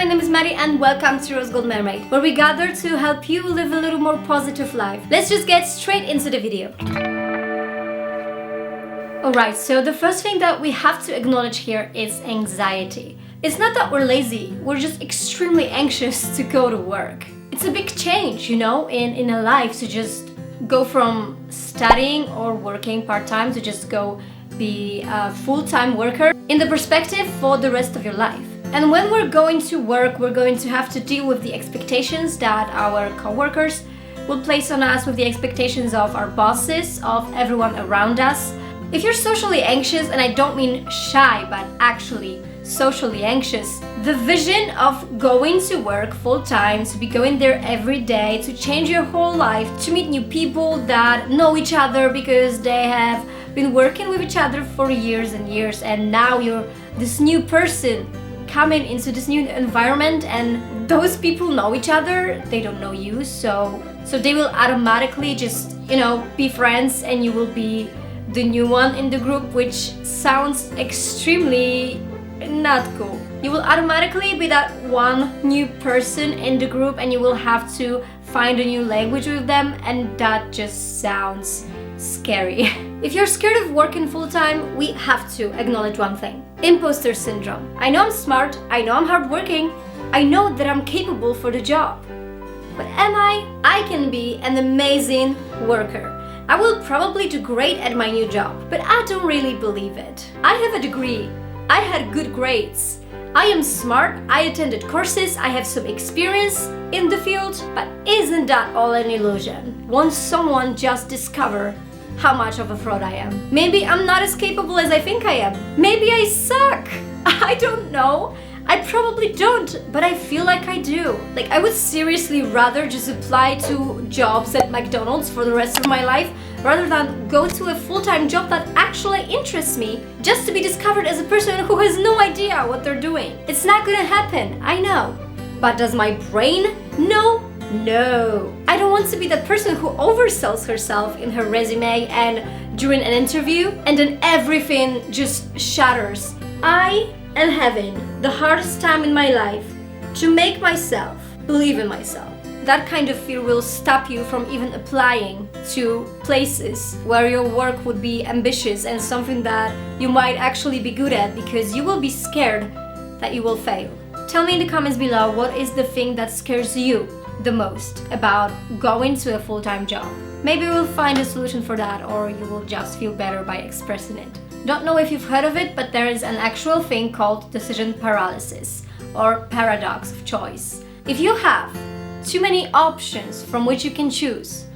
my name is Maddie and welcome to Rosegold Mermaid, where we gather to help you live a little more positive life. Let's just get straight into the video. Alright, so the first thing that we have to acknowledge here is anxiety. It's not that we're lazy, we're just extremely anxious to go to work. It's a big change, you know, in a life to just go from studying or working part-time to just go be a full-time worker in the perspective for the rest of your life. And when we're going to work, we're going to have to deal with the expectations that our co-workers will place on us, with the expectations of our bosses, of everyone around us. If you're socially anxious, and I don't mean shy, but actually socially anxious, the vision of going to work full-time, to be going there every day, to change your whole life, to meet new people that know each other because they have been working with each other for years and years, and now you're this new person coming into this new environment, and those people know each other, they don't know you, so they will automatically just, you know, be friends, and you will be the new one in the group, which sounds extremely not cool. You will automatically be that one new person in the group, and you will have to find a new language with them, and that just sounds scary. If you're scared of working full-time, we have to acknowledge one thing: imposter syndrome. I know I'm smart, I know I'm hardworking, I know that I'm capable for the job. But am I? I can be an amazing worker. I will probably do great at my new job, but I don't really believe it. I have a degree, I had good grades, I am smart, I attended courses, I have some experience in the field, but isn't that all an illusion? Won't someone just discover how much of a fraud I am? Maybe I'm not as capable as I think I am. Maybe I suck. I don't know. I probably don't, but I feel like I do. Like, I would seriously rather just apply to jobs at McDonald's for the rest of my life rather than go to a full-time job that actually interests me, just to be discovered as a person who has no idea what they're doing. It's not gonna happen, I know. But does my brain know? No. I don't want to be that person who oversells herself in her resume and during an interview, and then everything just shatters. I am having the hardest time in my life to make myself believe in myself. That kind of fear will stop you from even applying to places where your work would be ambitious and something that you might actually be good at, because you will be scared that you will fail. Tell me in the comments below, what is the thing that scares you the most about going to a full-time job? Maybe we'll find a solution for that, or you will just feel better by expressing it. Don't know if you've heard of it, but there is an actual thing called decision paralysis, or paradox of choice. If you have too many options from which you can choose,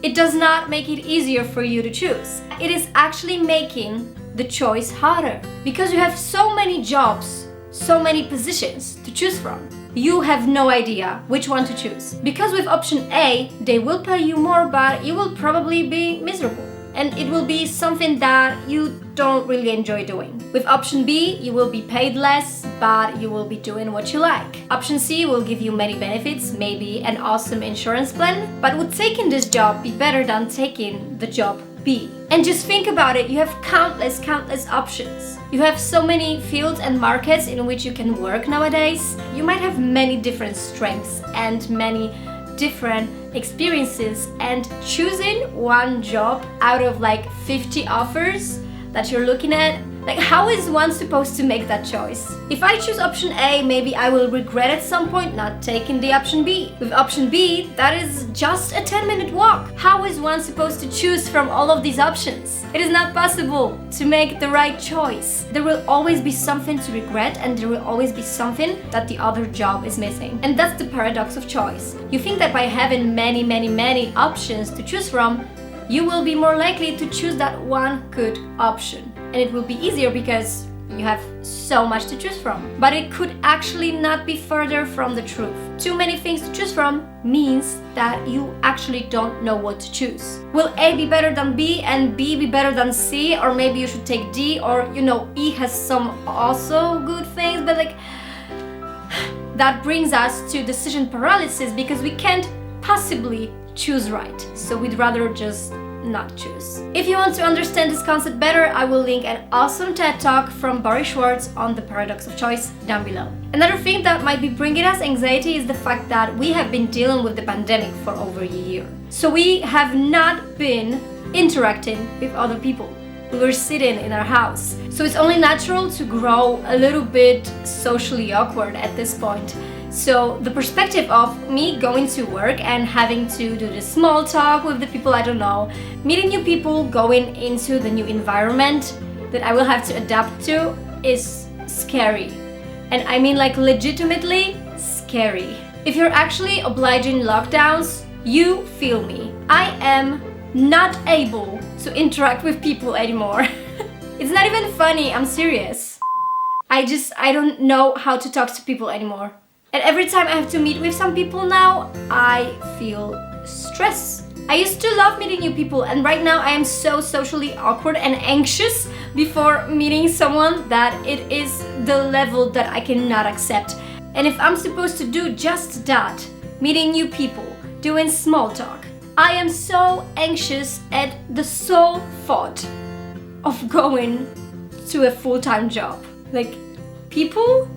it does not make it easier for you to choose. It is actually making the choice harder, because you have so many jobs, so many positions to choose from. You have no idea which one to choose. Because with option A, they will pay you more, but you will probably be miserable. And it will be something that you don't really enjoy doing. With option B, you will be paid less, but you will be doing what you like. Option C will give you many benefits, maybe an awesome insurance plan, but would taking this job be better than taking the job B? And just think about it, you have countless options. You have so many fields and markets in which you can work nowadays. You might have many different strengths and many different experiences, and choosing one job out of like 50 offers that you're looking at, like, how is one supposed to make that choice? If I choose option A, maybe I will regret at some point not taking the option B. With option B, that is just a 10-minute walk. How is one supposed to choose from all of these options? It is not possible to make the right choice. There will always be something to regret, and there will always be something that the other job is missing. And that's the paradox of choice. You think that by having many options to choose from, you will be more likely to choose that one good option. And it will be easier because you have so much to choose from. But it could actually not be further from the truth. Too many things to choose from means that you actually don't know what to choose. Will A be better than B and B be better than C? Or maybe you should take D, or, you know, E has some also good things, but like, that brings us to decision paralysis, because we can't possibly choose right. So we'd rather just not choose. If you want to understand this concept better, I will link an awesome TED Talk from Barry Schwartz on the paradox of choice down below. Another thing that might be bringing us anxiety is the fact that we have been dealing with the pandemic for over a year. So we have not been interacting with other people. We were sitting in our house. So it's only natural to grow a little bit socially awkward at this point. So the perspective of me going to work and having to do the small talk with the people I don't know, meeting new people, going into the new environment that I will have to adapt to is scary. And I mean like legitimately scary. If you're actually obliging lockdowns, you feel me. I am not able to interact with people anymore. It's not even funny, I'm serious. I don't know how to talk to people anymore. And every time I have to meet with some people now, I feel stress. I used to love meeting new people, and right now I am so socially awkward and anxious before meeting someone that it is the level that I cannot accept. And if I'm supposed to do just that, meeting new people, doing small talk, I am so anxious at the sole thought of going to a full-time job. Like, people,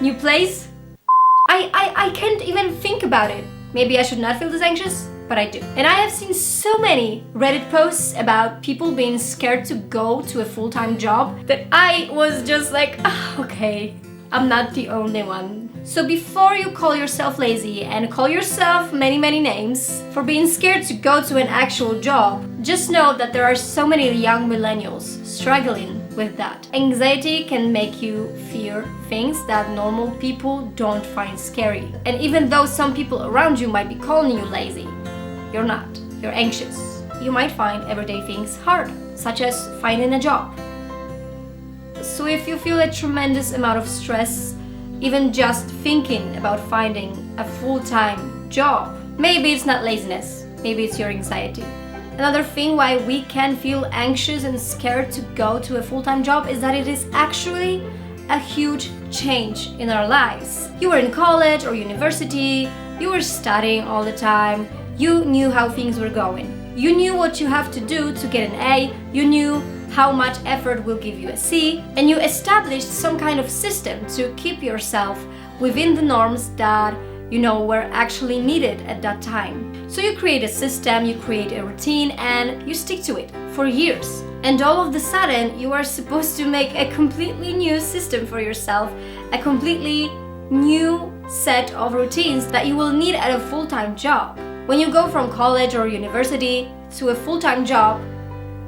new place, I can't even think about it. Maybe I should not feel this anxious, but I do. And I have seen so many Reddit posts about people being scared to go to a full-time job that I was just like, okay, I'm not the only one. So before you call yourself lazy and call yourself many names for being scared to go to an actual job, just know that there are so many young millennials struggling with that. Anxiety can make you fear things that normal people don't find scary. And even though some people around you might be calling you lazy, you're not. You're anxious. You might find everyday things hard, such as finding a job. So if you feel a tremendous amount of stress, even just thinking about finding a full-time job, maybe it's not laziness, maybe it's your anxiety. Another thing why we can feel anxious and scared to go to a full-time job is that it is actually a huge change in our lives. You were in college or university, you were studying all the time, you knew how things were going. You knew what you have to do to get an A, you knew how much effort will give you a C, and you established some kind of system to keep yourself within the norms that were actually needed at that time. So you create a system, you create a routine, and you stick to it for years. And all of a sudden, you are supposed to make a completely new system for yourself, a completely new set of routines that you will need at a full-time job. When you go from college or university to a full-time job,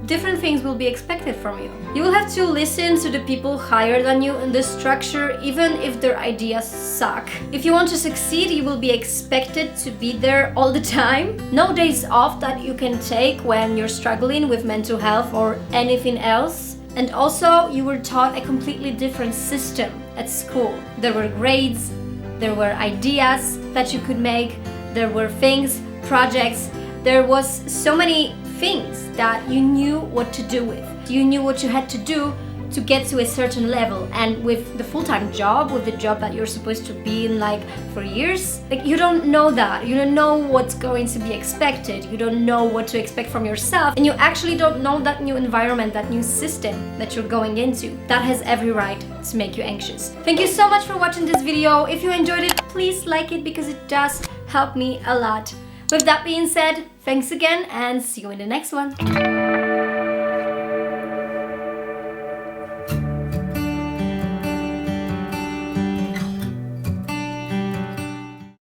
different things will be expected from you. You will have to listen to the people higher than you in the structure, even if their ideas suck. If you want to succeed, you will be expected to be there all the time. No days off that you can take when you're struggling with mental health or anything else. And also, you were taught a completely different system at school. There were grades, there were ideas that you could make, there were things, projects, there was so many things that you knew what to do with. You knew what you had to do to get to a certain level. And with the full-time job, with the job that you're supposed to be in like for years, like you don't know that. You don't know what's going to be expected. You don't know what to expect from yourself. And you actually don't know that new environment, that new system that you're going into. That has every right to make you anxious. Thank you so much for watching this video. If you enjoyed it, please like it because it does help me a lot. With that being said, thanks again and see you in the next one.